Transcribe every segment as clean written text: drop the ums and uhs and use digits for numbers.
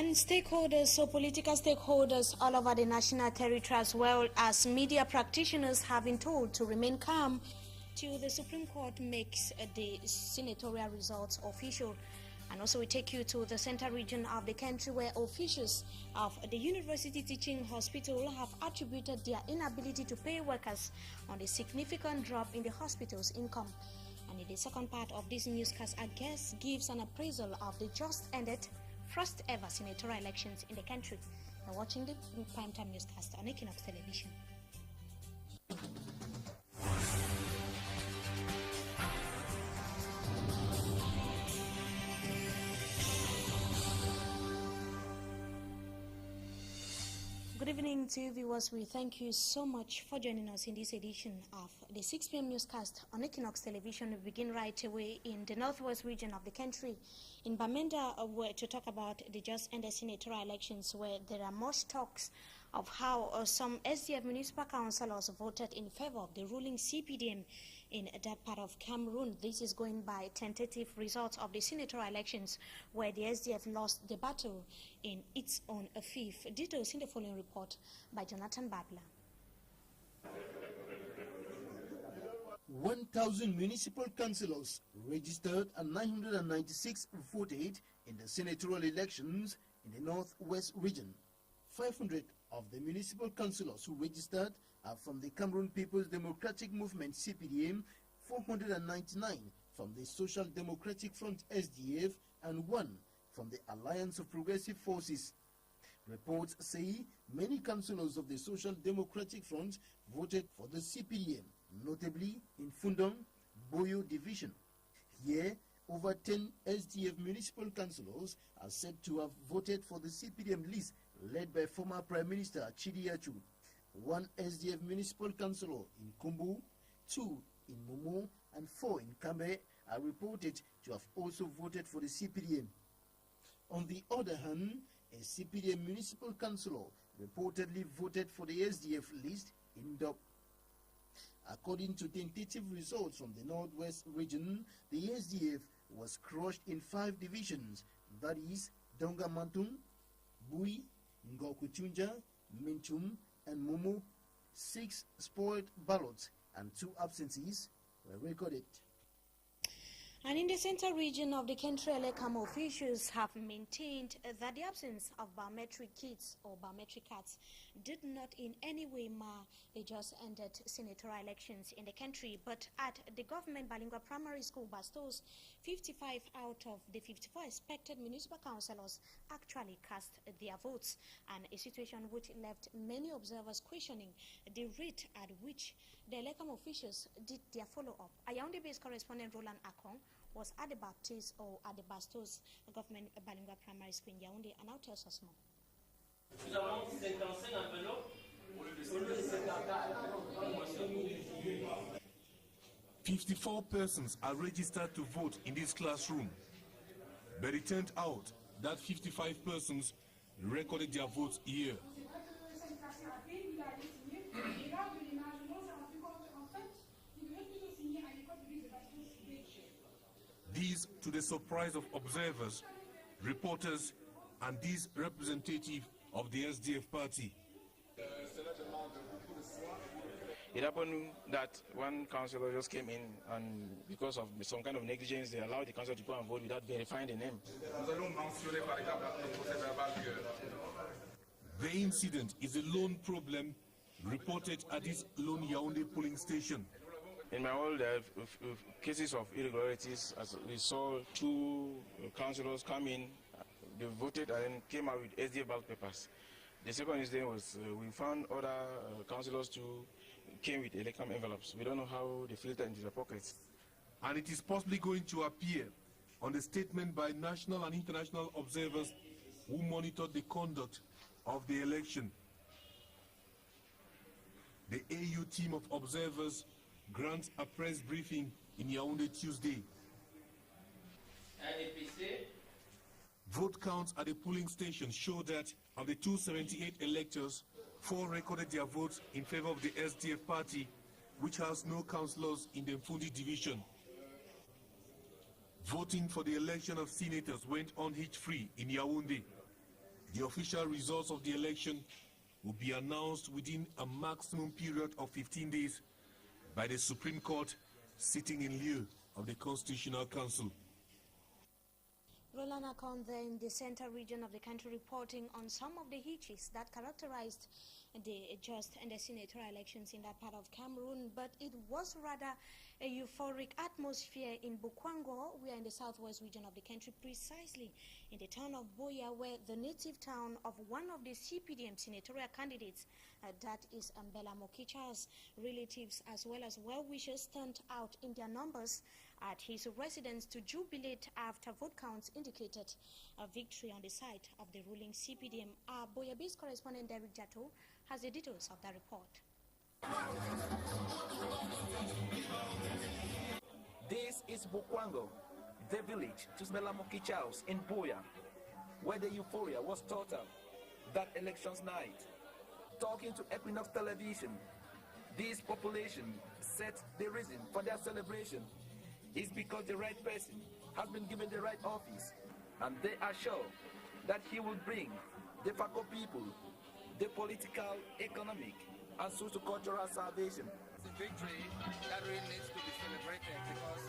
And stakeholders, so political stakeholders all over the national territory, as well as media practitioners, have been told to remain calm till the Supreme Court makes the senatorial results official. And also we take you to the central region of the country, where officials of the University Teaching Hospital have attributed their inability to pay workers on the significant drop in the hospital's income. And in the second part of this newscast, our guest gives an appraisal of the just ended first ever senatorial elections in the country. You're watching the primetime newscast on Equinox Television. Good evening to you viewers. We thank you so much for joining us in this edition of the 6 p.m. newscast on Equinox Television. We begin right away in the northwest region of the country. In Bamenda, we're to talk about the just ended senatorial elections, where there are much talks of how some SDF municipal councillors voted in favor of the ruling CPDM in that part of Cameroon. This is going by tentative results of the senatorial elections, where the SDF lost the battle in its own fief. Details in the following report by Jonathan Babla. 1,000 municipal councillors registered and 996 voted in the senatorial elections in the northwest region. 500 of the municipal councillors who registered are from the Cameroon People's Democratic Movement CPDM, 499 from the Social Democratic Front SDF, and 1 from the Alliance of Progressive Forces. Reports say many councillors of the Social Democratic Front voted for the CPDM, notably in Fundong, Boyo Division. Here, over 10 SDF municipal councillors are said to have voted for the CPDM list led by former Prime Minister Chidi Achu. 1 SDF municipal councillor in Kumbu, 2 in Momo, and 4 in Kambe are reported to have also voted for the CPDM. On the other hand, a CPDM municipal councillor reportedly voted for the SDF list in Dop. According to tentative results from the northwest region, the SDF was crushed in 5 divisions, that is, Donga Mantum, Bui, Ngokutunja, Minchum, and Momo. 6 spoiled ballots and 2 absences were recorded. And in the central region of the country, Elekam officials have maintained that the absence of biometric kits or biometric cards did not in any way mar the just ended senatorial elections in the country. But at the government bilingual primary school, Bastos, 55 out of the 54 expected municipal councillors actually cast their votes, and a situation which left many observers questioning the rate at which the Elekam officials did their follow-up. A Yaoundé-based correspondent Roland Akon was at the Baptist or at the Bastos government bilingual primary school in Yaoundé, and now tells us more. 54 persons are registered to vote in this classroom, but it turned out that 55 persons recorded their votes here. These to the surprise of observers, reporters, and these representative of the SDF party. It happened that one councillor just came in, and because of some kind of negligence, they allowed the councillor to go and vote without verifying the name. The incident is a lone problem reported at this lone Yaoundé polling station. In my world, there are cases of irregularities, as we saw 2 councillors come in, they voted and then came out with SDF ballot papers. The second incident was we found other councillors too came with Elekam envelopes. We don't know how they filtered into their pockets. And it is possibly going to appear on the statement by national and international observers who monitored the conduct of the election. The AU team of observers grants a press briefing in Yaoundé Tuesday. Vote counts at the polling station show that of the 278 electors, 4 recorded their votes in favor of the SDF party, which has no councillors in the Mfundi division. Voting for the election of senators went on hitch-free in Yaoundé. The official results of the election will be announced within a maximum period of 15 days by the Supreme Court sitting in lieu of the Constitutional Council. Roland Akon, there in the center region of the country, reporting on some of the hitches that characterized the just and the senatorial elections in that part of Cameroon, but it was rather a euphoric atmosphere in Bokwango. We are in the southwest region of the country, precisely in the town of Boya, where the native town of one of the CPDM senatorial candidates, that is Mbela Mokicha's relatives as well as well-wishers, turned out in their numbers at his residence to jubilate after vote counts indicated a victory on the side of the ruling CPDM. Our Boya-based correspondent Derek Jato has the details of that report. This is Bokwango, the village to Mbela Mokicha's in Boya, where the euphoria was total that elections night. Talking to Equinox Television, this population said the reason for their celebration is because the right person has been given the right office, and they are sure that he will bring the Fako people the political, economic, and socio-cultural salvation. It's a victory that really needs to be celebrated because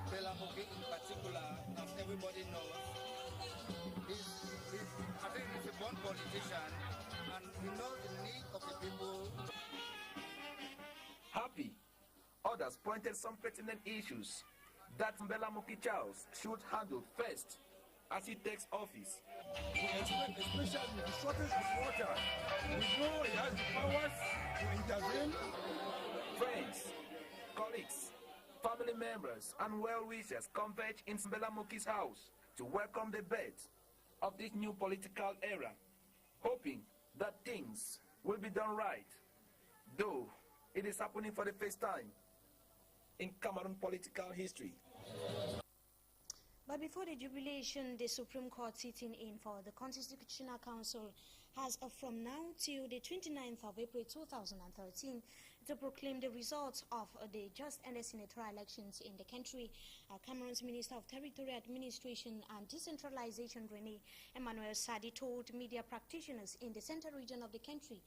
Mbela Moki in particular, as everybody knows, I think he's a born politician and he knows the need of the people. Happy, others pointed some pertinent issues that Mbela Mokicha's should handle first as he takes office. We expect, especially the shortage of water, we know he has the powers to intervene. Friends, colleagues, family members, and well-wishers converge in Mbela Moki's house to welcome the birth of this new political era, hoping that things will be done right, though it is happening for the first time in Cameroon political history. But before the jubilation, the Supreme Court sitting in for the Constitutional Council has from now till the 29th of April 2013 to proclaim the results of the just and the senatorial elections in the country. Cameroon's Minister of Territorial Administration and Decentralization, René Emmanuel Sadi, told media practitioners in the central region of the country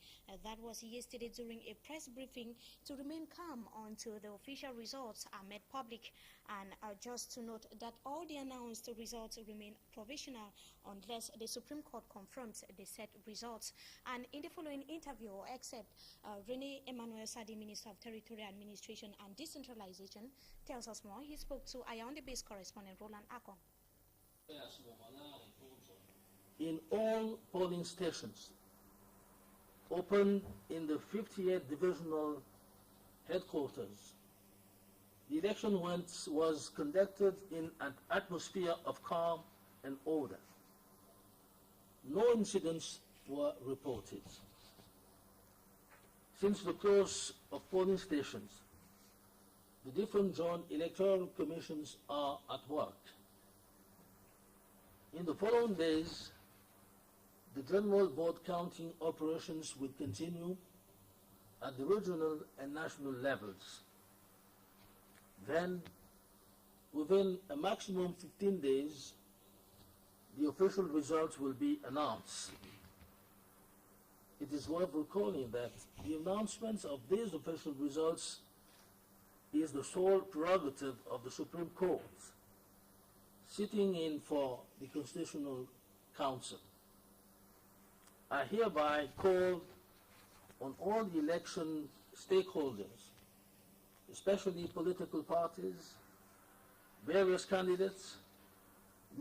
that was yesterday during a press briefing to remain calm until the official results are made public, and just to note that all the announced results remain provisional unless the Supreme Court confirms the set results. And in the following interview, except René Emmanuel Sadi, Minister of Territorial Administration and Decentralization, tells us more. He spoke to Yaoundé-based correspondent Roland Akon. In all polling stations opened in the 58th Divisional Headquarters, the election was conducted in an atmosphere of calm and order. No incidents were reported. Since the close of polling stations, the different joint electoral commissions are at work. In the following days, the general vote counting operations will continue at the regional and national levels. Then, within a maximum 15 days, the official results will be announced. It is worth recalling that the announcement of these official results is the sole prerogative of the Supreme Court, sitting in for the Constitutional Council. I hereby call on all the election stakeholders, especially political parties, various candidates,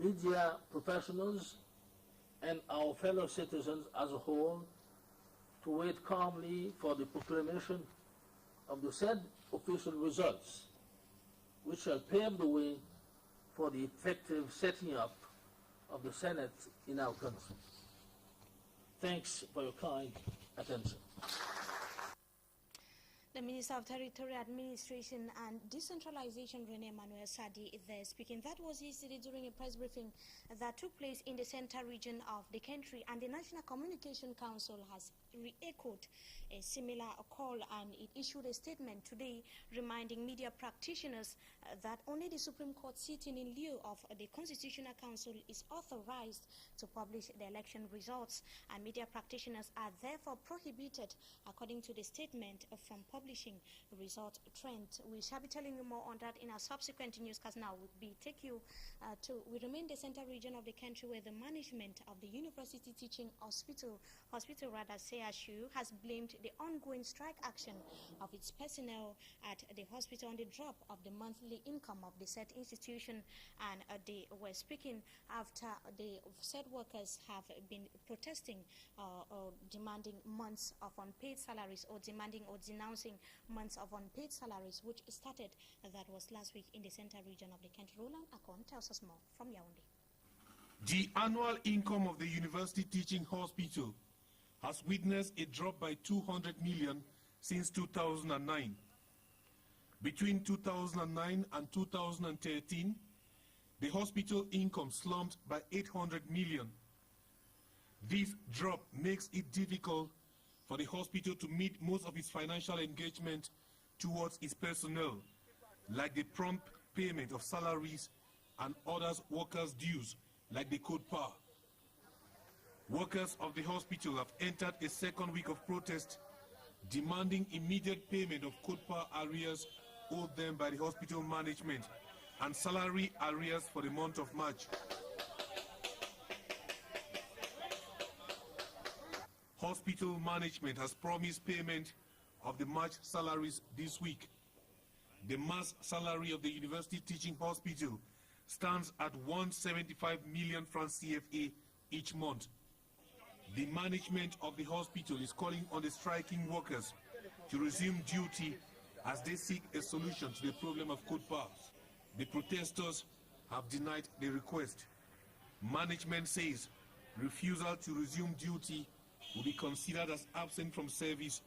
media professionals, and our fellow citizens as a whole, to wait calmly for the proclamation of the said official results, which shall pave the way for the effective setting up of the Senate in our country. Thanks for your kind attention. The Minister of Territorial Administration and Decentralization, Rene Emmanuel Sadi, is there speaking. That was yesterday during a press briefing that took place in the central region of the country, and the National Communication Council has re-echoed a similar call, and it issued a statement today reminding media practitioners that only the Supreme Court sitting in lieu of the Constitutional Council is authorized to publish the election results, and media practitioners are therefore prohibited, according to the statement, from publishing result trend. We shall be telling you more on that in our subsequent newscast. Now we remain the central region of the country, where the management of the University Teaching Hospital CHU, has blamed the ongoing strike action of its personnel at the hospital on the drop of the monthly income of the said institution, and they were speaking after the said workers have been protesting demanding months of unpaid salaries, or demanding or denouncing months of unpaid salaries, which started, that was last week, in the central region of the country. Roland Akon tells us more from Yaoundé. The annual income of the University Teaching Hospital has witnessed a drop by 200 million since 2009. Between 2009 and 2013, the hospital income slumped by 800 million. This drop makes it difficult for the hospital to meet most of its financial engagement towards its personnel, like the prompt payment of salaries and other workers' dues, like the code par. Workers of the hospital have entered a second week of protest, demanding immediate payment of code par arrears owed them by the hospital management and salary arrears for the month of March. Hospital management has promised payment of the March salaries this week. The mass salary of the University Teaching Hospital stands at 175 million francs CFA each month. The management of the hospital is calling on the striking workers to resume duty as they seek a solution to the problem of code par. The protesters have denied the request. Management says refusal to resume duty will be considered as absent from service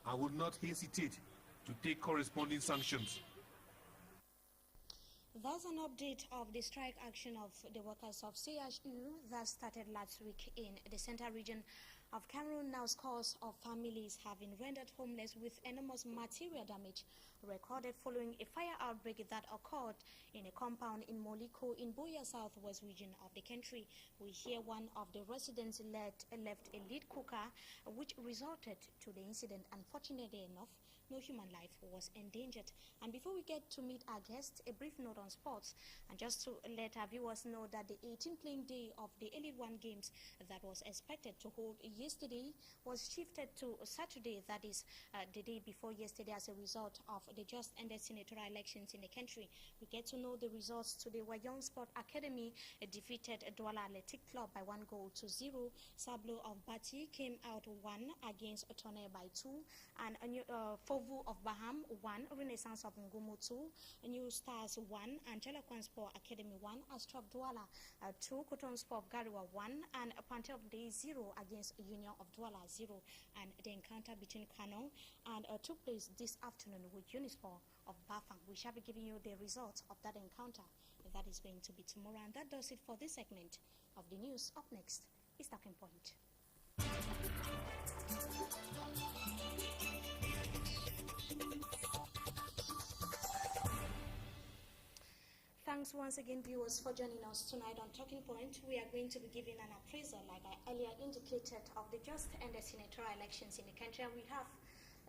and would not hesitate to take corresponding sanctions. That's an update of the strike action of the workers of CHU that started last week in the central region of Cameroon. Now scores of families have been rendered homeless, with enormous material damage recorded following a fire outbreak that occurred in a compound in Moliko in Buea, southwest region of the country. We hear one of the residents left a lead cooker, which resulted to the incident. Unfortunately enough, no human life was endangered. And before we get to meet our guest, a brief note on sports, and just to let our viewers know that the 18th playing day of the Elite One Games that was expected to hold yesterday was shifted to Saturday, that is the day before yesterday, as a result of the just ended senatorial elections in the country. We get to know the results today. Wayong Sport Academy defeated Douala Athletic Club by 1-0. Sablo of Bati came out 1 against Otone by 2, and Fovu of Baham 1, Renaissance of Ngumu 2, New Stars 1, Angela Kwan Sport Academy 1, Astrop Douala 2, Cotton Sport of Gariwa 1, and Panther of Day 0 against Union of Douala 0. And the encounter between Kano and took place this afternoon with Unisport of Bafang. We shall be giving you the results of that encounter. That is going to be tomorrow. And that does it for this segment of the news. Up next is Talking Point. Thanks once again, viewers, for joining us tonight on Talking Point. We are going to be giving an appraisal, like I earlier indicated, of the just ended senatorial elections in the country. And we have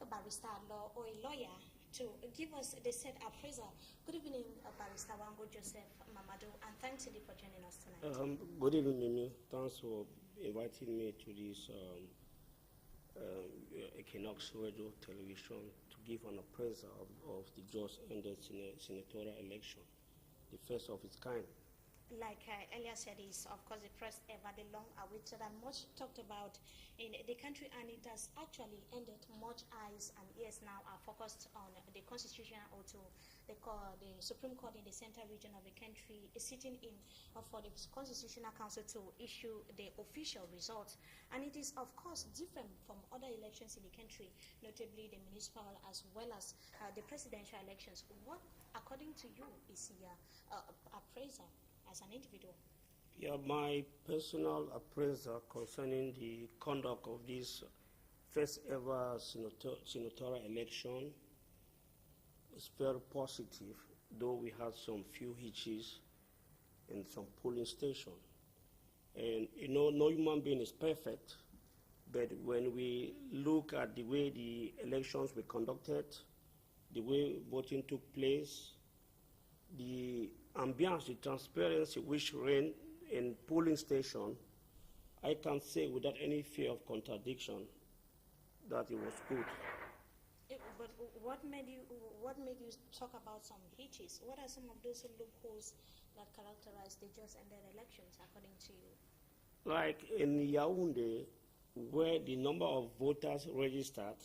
a barrister law or a lawyer to give us the said appraisal. Good evening, Barrister Wango Joseph Mamadou, and thanks indeed for joining us tonight. Good evening, Mimi. Thanks for inviting me to this Equinox Radio Television to give an appraisal of the just ended senatorial election, the first of its kind. like earlier said, is of course the first ever, the long-awaited and much talked about in the country, and it has actually ended. Much eyes and ears now are focused on the constitutional, or to the Supreme Court in the central region of the country is sitting in for the Constitutional Council to issue the official results, and it is of course different from other elections in the country, notably the municipal as well as the presidential elections. What, according to you, is your appraiser as an individual? Yeah, my personal appraisal concerning the conduct of this first ever senatorial election is very positive, though we had some few hitches in some polling stations. And you know, no human being is perfect, but when we look at the way the elections were conducted, the way voting took place, the ambiance, the transparency which reigned in polling station, I can say without any fear of contradiction that it was good. But what made you talk about some hitches? What are some of those loopholes that characterize the just ended elections, according to you? Like in Yaoundé, where the number of voters registered,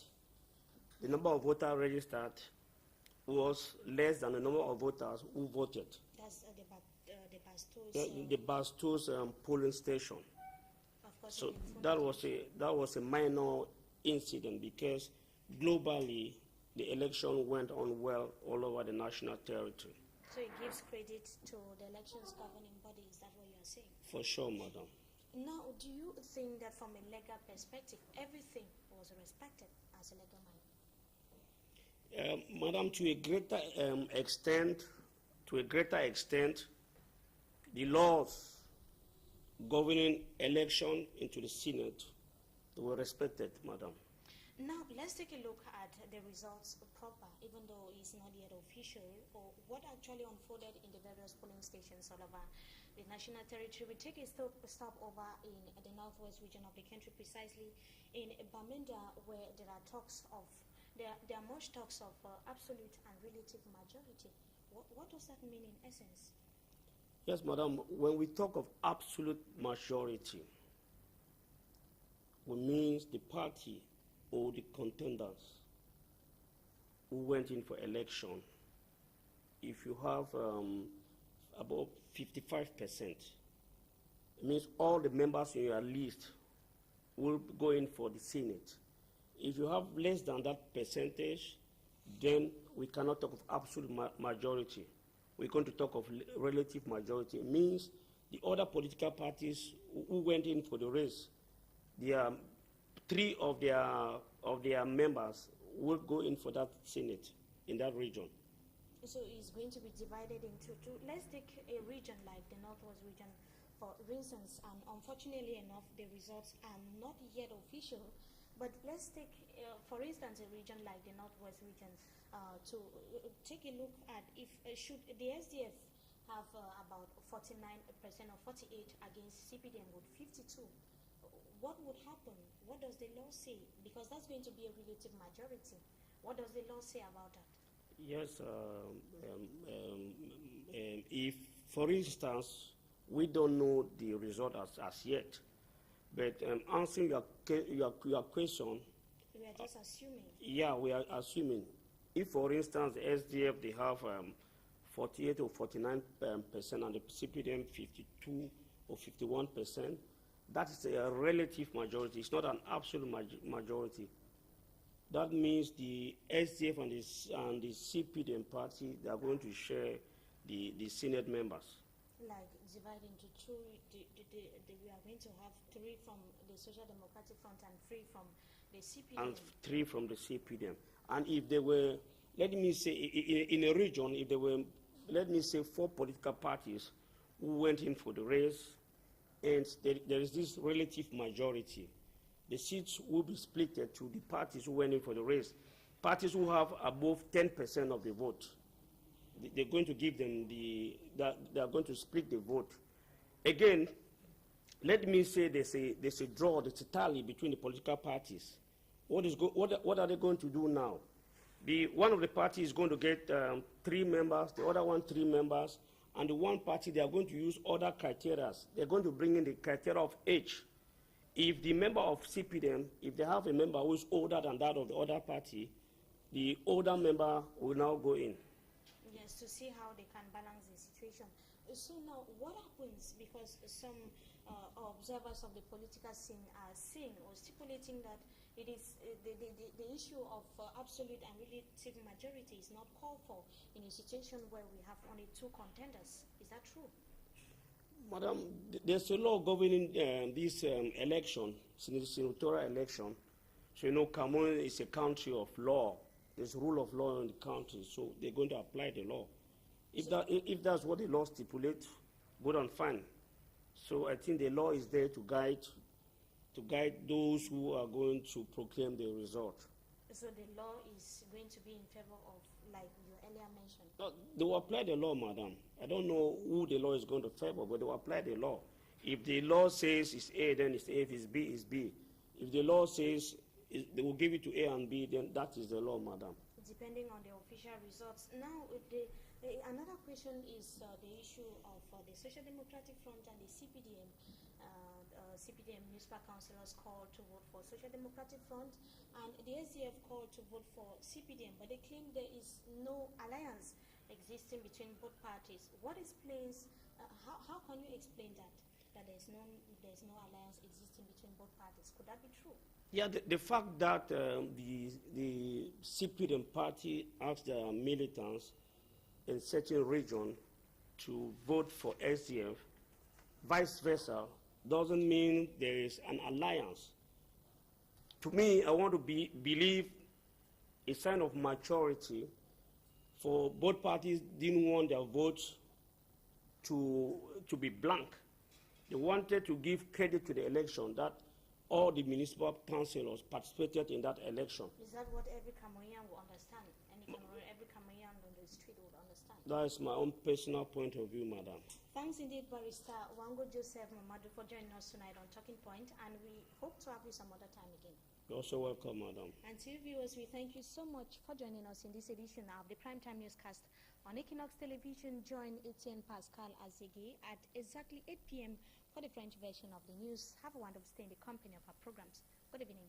was less than the number of voters who voted. That's the The Bastos polling station. Of course, so that was a minor incident, because globally the election went on well all over the national territory. So it gives credit to the elections governing body. Is that what you are saying? For sure, madam. Now, do you think that from a legal perspective, everything was respected as a legal matter? Madam, to a greater extent, the laws governing election into the Senate were respected, madam. Now, let's take a look at the results proper, even though it's not yet official, or what actually unfolded in the various polling stations all over the national territory. We take a stop over in the northwest region of the country, precisely in Bamenda, where there are talks of, there are much talks of absolute and relative majority. What does that mean in essence? Yes, madam. When we talk of absolute majority, it means the party or the contenders who went in for election, if you have about 55%, it means all the members in your list will go in for the Senate. If you have less than that percentage, then we cannot talk of absolute majority. We're going to talk of relative majority. It means the other political parties who went in for the race, three of their members will go in for that Senate in that region. So it's going to be divided into two. Let's take a region like the Northwest region, for instance, and unfortunately enough, the results are not yet official. But let's take, for instance, a region like the Northwest region to take a look at if should the SDF have about 49% or 48 against CPDM with 52. What would happen? What does the law say? Because that's going to be a relative majority. What does the law say about that? Yes, if, for instance, we don't know the result as yet, but answering your question, we are just assuming. Yeah, we are assuming. If, for instance, the SDF they have 48 or 49% and the CPDM 52 or 51%, that is a relative majority. It's not an absolute majority. That means the SDF and the CPDM party, they are going to share the Senate members. Like divide into two, we are going to have 3 from the Social Democratic Front and 3 from the CPDM. And 3 from the CPDM. And if there were, let me say, in a region, if there were, let me say, 4 political parties who went in for the race, and there is this relative majority, the seats will be split to the parties who went in for the race. Parties who have above 10% of the vote, they're going to give them they are going to split the vote. Again, let me say there's a draw, there's a tally between the political parties. What are they going to do now? One of the parties is going to get 3 members, the other one 3 members, and the one party, they are going to use other criteria. They're going to bring in the criteria of age. If the member of CPDM, if they have a member who is older than that of the other party, the older member will now go in. Yes, to see how they can balance the situation. So now, what happens, because some observers of the political scene are saying or stipulating that it is the issue of absolute and relative majority is not called for in a situation where we have only two contenders. Is that true? Madam, there's a law governing this election, senatorial election. So, you know, Cameroon is a country of law. There's rule of law in the country, so they're going to apply the law. If that's what the law stipulates, good and fine. So I think the law is there to guide those who are going to proclaim the result. So the law is going to be in favor of, like you earlier mentioned? No, they will apply the law, madam. I don't know who the law is going to favor, but they will apply the law. If the law says it's A, then it's A. If it's B, it's B. If the law says they will give it to A and B, then that is the law, madam. Depending on the official results. Now, another question is the issue of the Social Democratic Front and the CPDM. CPDM municipal councillors called to vote for Social Democratic Front, and the SDF called to vote for CPDM, but they claim there is no alliance existing between both parties. What explains, how can you explain that there's no alliance existing between both parties? Could that be true? Yeah, the fact that the CPDM party asked their militants in certain region to vote for SDF, vice versa, doesn't mean there is an alliance. To me, I want to believe a sign of maturity for both parties didn't want their votes to be blank. They wanted to give credit to the election that all the municipal councillors participated in that election. Is that what every Cameroonian will understand? Every Cameroonian on the street would understand? That is my own personal point of view, madam. Thanks indeed, Barrister Wango Joseph Mamadou, for joining us tonight on Talking Point, and we hope to have you some other time again. You're also welcome, madam. And to you viewers, we thank you so much for joining us in this edition of the Primetime Newscast on Equinox Television. Join Etienne Pascal Azegui at exactly 8 p.m. for the French version of the news. Have a wonderful stay in the company of our programs. Good evening.